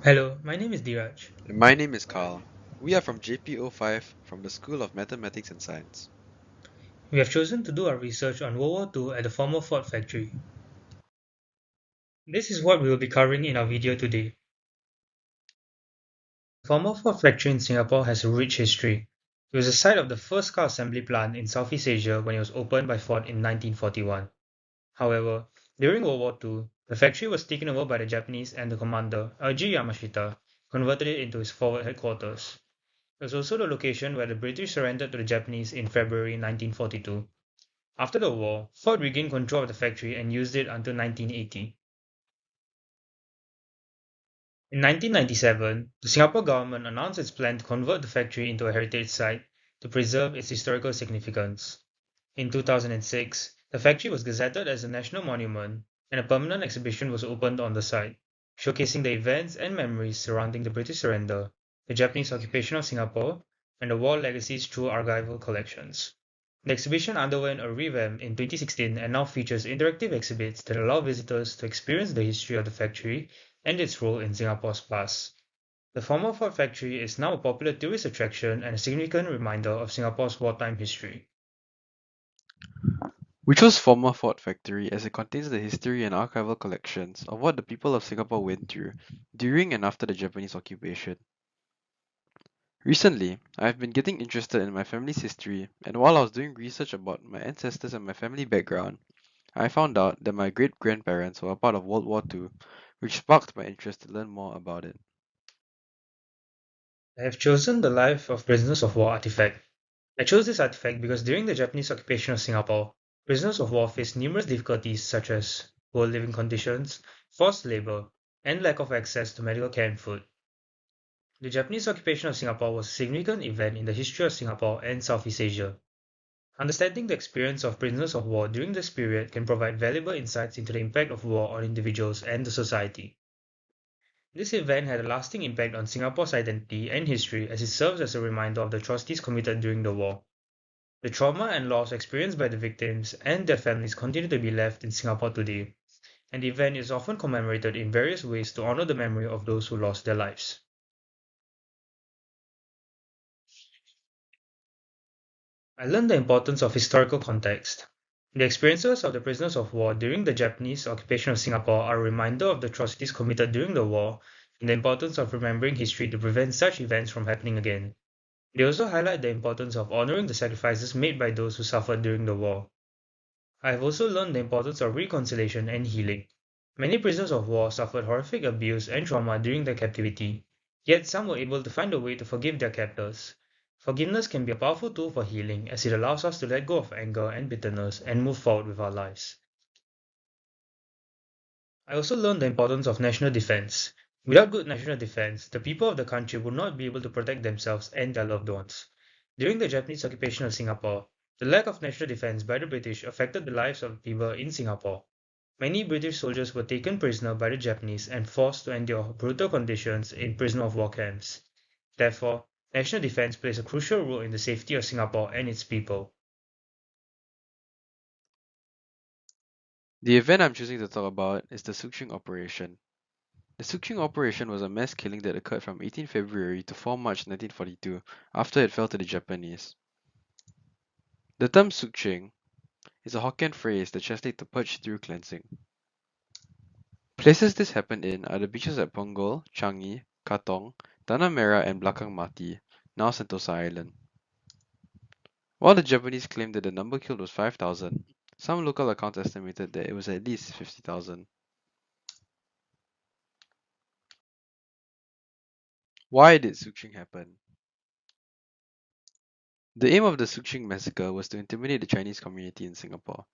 Hello, my name is Dheeraj. My name is Karl. We are from JP05 from the School of Mathematics and Science. We have chosen to do our research on World War II at the former Ford factory. This is what we will be covering in our video today. The former Ford factory in Singapore has a rich history. It was the site of the first car assembly plant in Southeast Asia when it was opened by Ford in 1941. However, during World War II, the factory was taken over by the Japanese and the commander, Aji Yamashita, converted it into his forward headquarters. It was also the location where the British surrendered to the Japanese in February 1942. After the war, Ford regained control of the factory and used it until 1980. In 1997, the Singapore government announced its plan to convert the factory into a heritage site to preserve its historical significance. In 2006, the factory was gazetted as a national monument, and a permanent exhibition was opened on the site, showcasing the events and memories surrounding the British surrender, the Japanese occupation of Singapore, and the war legacies through archival collections. The exhibition underwent a revamp in 2016 and now features interactive exhibits that allow visitors to experience the history of the factory and its role in Singapore's past. The former Ford factory is now a popular tourist attraction and a significant reminder of Singapore's wartime history. We chose former Ford Factory as it contains the history and archival collections of what the people of Singapore went through during and after the Japanese occupation. Recently, I have been getting interested in my family's history, and while I was doing research about my ancestors and my family background, I found out that my great grandparents were a part of World War II, which sparked my interest to learn more about it. I have chosen the Life of Prisoners of War artifact. I chose this artifact because during the Japanese occupation of Singapore, prisoners of war faced numerous difficulties such as poor living conditions, forced labor, and lack of access to medical care and food. The Japanese occupation of Singapore was a significant event in the history of Singapore and Southeast Asia. Understanding the experience of prisoners of war during this period can provide valuable insights into the impact of war on individuals and the society. This event had a lasting impact on Singapore's identity and history as it serves as a reminder of the atrocities committed during the war. The trauma and loss experienced by the victims and their families continue to be left in Singapore today, and the event is often commemorated in various ways to honor the memory of those who lost their lives. I learned the importance of historical context. The experiences of the prisoners of war during the Japanese occupation of Singapore are a reminder of the atrocities committed during the war and the importance of remembering history to prevent such events from happening again. They also highlight the importance of honoring the sacrifices made by those who suffered during the war. I have also learned the importance of reconciliation and healing. Many prisoners of war suffered horrific abuse and trauma during their captivity, yet some were able to find a way to forgive their captors. Forgiveness can be a powerful tool for healing as it allows us to let go of anger and bitterness and move forward with our lives. I also learned the importance of national defense. Without good national defense, the people of the country would not be able to protect themselves and their loved ones. During the Japanese occupation of Singapore, the lack of national defense by the British affected the lives of people in Singapore. Many British soldiers were taken prisoner by the Japanese and forced to endure brutal conditions in prisoner of war camps. Therefore, national defense plays a crucial role in the safety of Singapore and its people. The event I'm choosing to talk about is the Suksing Operation. The Suksing Operation was a mass killing that occurred from 18 February to 4 March 1942 after it fell to the Japanese. The term Suksing is a Hokkien phrase that translates to purge through cleansing. Places this happened in are the beaches at Punggol, Changi, Katong, Tanah Merah and Belakang Mati, now Sentosa Island. While the Japanese claimed that the number killed was 5,000, some local accounts estimated that it was at least 50,000. Why did Suksing happen? The aim of the Suksing massacre was to intimidate the Chinese community in Singapore.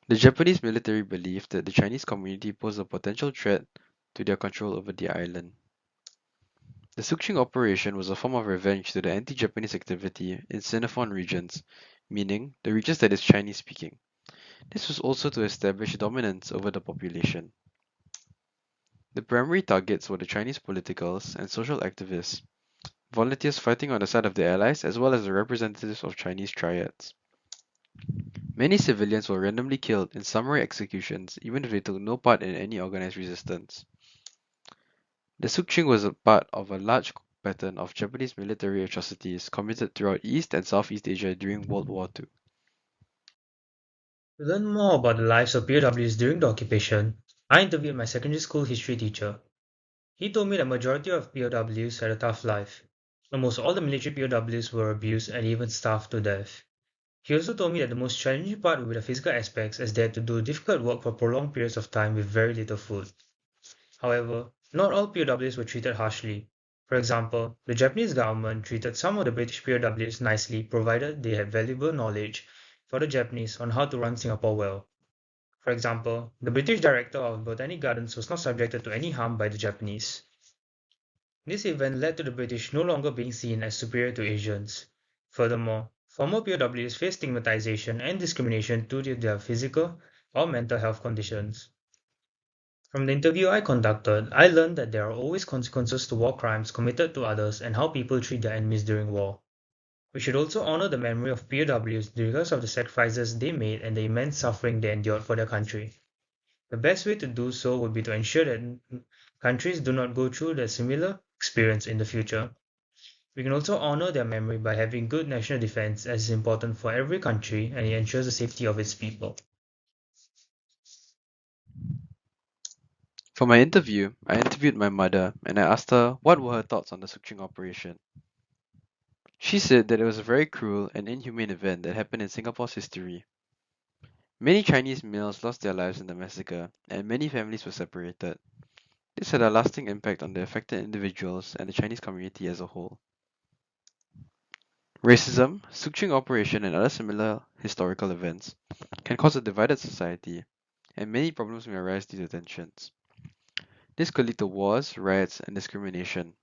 The Japanese military believed that the Chinese community posed a potential threat to their control over the island. The Suksing operation was a form of revenge to the anti-Japanese activity in Sinophone regions, meaning the regions that is Chinese-speaking. This was also to establish dominance over the population. The primary targets were the Chinese politicals and social activists, volunteers fighting on the side of the Allies, as well as the representatives of Chinese triads. Many civilians were randomly killed in summary executions even if they took no part in any organized resistance. The Sukching was a part of a large pattern of Japanese military atrocities committed throughout East and Southeast Asia during World War II. To learn more about the lives of POWs during the occupation, I interviewed my secondary school history teacher. He told me the majority of POWs had a tough life. Almost all the military POWs were abused and even starved to death. He also told me that the most challenging part would be the physical aspects, as they had to do difficult work for prolonged periods of time with very little food. However, not all POWs were treated harshly. For example, the Japanese government treated some of the British POWs nicely provided they had valuable knowledge for the Japanese on how to run Singapore well. For example, the British director of Botanic Gardens was not subjected to any harm by the Japanese. This event led to the British no longer being seen as superior to Asians. Furthermore, former POWs faced stigmatization and discrimination due to their physical or mental health conditions. From the interview I conducted, I learned that there are always consequences to war crimes committed to others and how people treat their enemies during war. We should also honor the memory of POWs because of the sacrifices they made and the immense suffering they endured for their country. The best way to do so would be to ensure that countries do not go through the similar experience in the future. We can also honor their memory by having good national defense as is important for every country and it ensures the safety of its people. For my interview, I interviewed my mother and I asked her what were her thoughts on the Sukching operation. She said that it was a very cruel and inhumane event that happened in Singapore's history. Many Chinese males lost their lives in the massacre, and many families were separated. This had a lasting impact on the affected individuals and the Chinese community as a whole. Racism, Sukching operation, and other similar historical events can cause a divided society, and many problems may arise due to tensions. This could lead to wars, riots, and discrimination.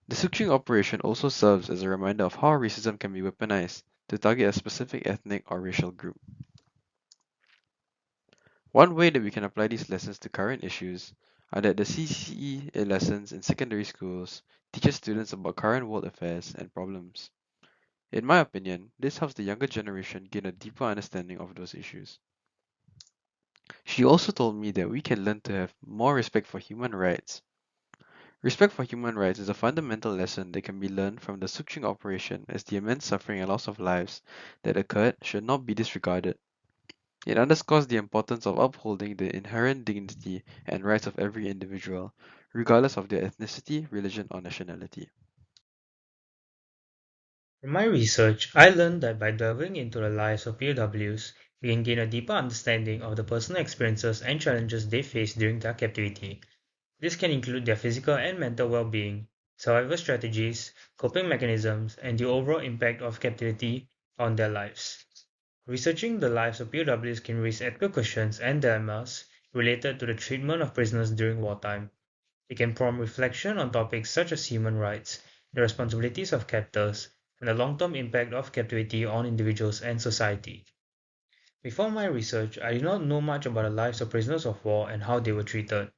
The Sukching operation also serves as a reminder of how racism can be weaponized to target a specific ethnic or racial group. One way that we can apply these lessons to current issues are that the CCE lessons in secondary schools teaches students about current world affairs and problems. In my opinion, this helps the younger generation gain a deeper understanding of those issues. She also told me that we can learn to have more respect for human rights. Respect for human rights is a fundamental lesson that can be learned from the Sukching operation, as the immense suffering and loss of lives that occurred should not be disregarded. It underscores the importance of upholding the inherent dignity and rights of every individual, regardless of their ethnicity, religion, or nationality. From my research, I learned that by delving into the lives of POWs, we can gain a deeper understanding of the personal experiences and challenges they faced during their captivity. This can include their physical and mental well-being, survival strategies, coping mechanisms, and the overall impact of captivity on their lives. Researching the lives of POWs can raise ethical questions and dilemmas related to the treatment of prisoners during wartime. It can prompt reflection on topics such as human rights, the responsibilities of captors, and the long-term impact of captivity on individuals and society. Before my research, I did not know much about the lives of prisoners of war and how they were treated.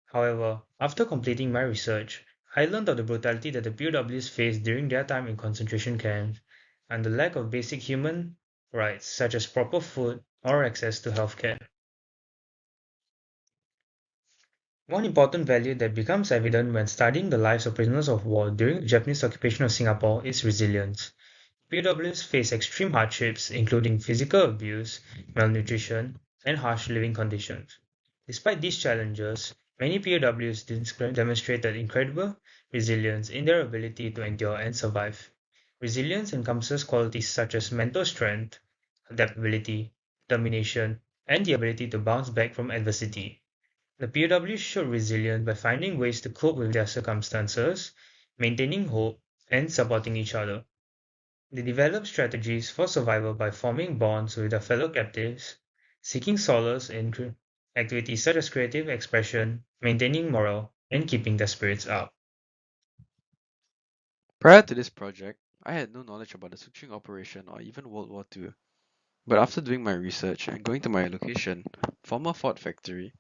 However, after completing my research, I learned of the brutality that the POWs faced during their time in concentration camps and the lack of basic human rights such as proper food or access to healthcare. One important value that becomes evident when studying the lives of prisoners of war during the Japanese occupation of Singapore is resilience. POWs face extreme hardships, including physical abuse, malnutrition, and harsh living conditions. Despite these challenges, many POWs demonstrated incredible resilience in their ability to endure and survive. Resilience encompasses qualities such as mental strength, adaptability, determination, and the ability to bounce back from adversity. The POWs showed resilience by finding ways to cope with their circumstances, maintaining hope, and supporting each other. They develop strategies for survival by forming bonds with their fellow captives, seeking solace in activities such as creative expression, maintaining morale, and keeping their spirits up. Prior to this project, I had no knowledge about the Sukching operation or even World War II, but after doing my research and going to my location, former Ford factory,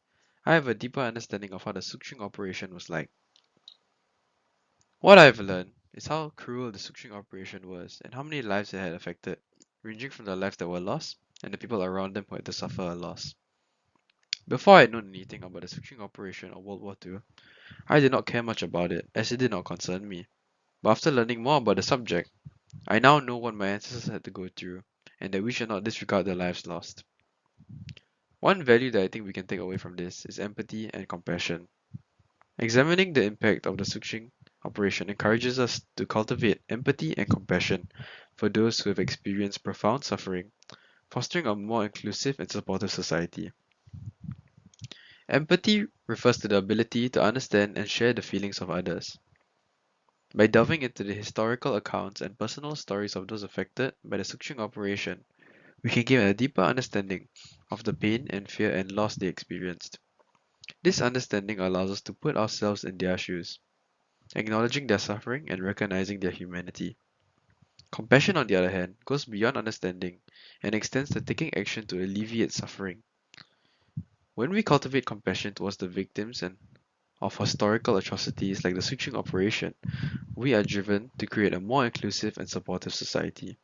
I have a deeper understanding of how the Sukching operation was like. What I have learned is how cruel the Sukching operation was and how many lives it had affected, ranging from the lives that were lost and the people around them who had to suffer a loss. Before I had known anything about the Sukching operation or World War II, I did not care much about it, as it did not concern me. But after learning more about the subject, I now know what my ancestors had to go through, and that we should not disregard their lives lost. One value that I think we can take away from this is empathy and compassion. Examining the impact of the switching operation encourages us to cultivate empathy and compassion for those who have experienced profound suffering, fostering a more inclusive and supportive society. Empathy refers to the ability to understand and share the feelings of others. By delving into the historical accounts and personal stories of those affected by the switching operation, we can gain a deeper understanding of the pain and fear and loss they experienced. This understanding allows us to put ourselves in their shoes, acknowledging their suffering and recognizing their humanity. Compassion, on the other hand, goes beyond understanding and extends to taking action to alleviate suffering. When we cultivate compassion towards the victims and of historical atrocities like the switching operation, we are driven to create a more inclusive and supportive society.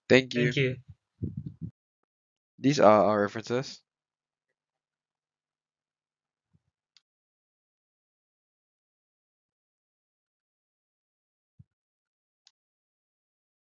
Thank you. Thank you. These are our references.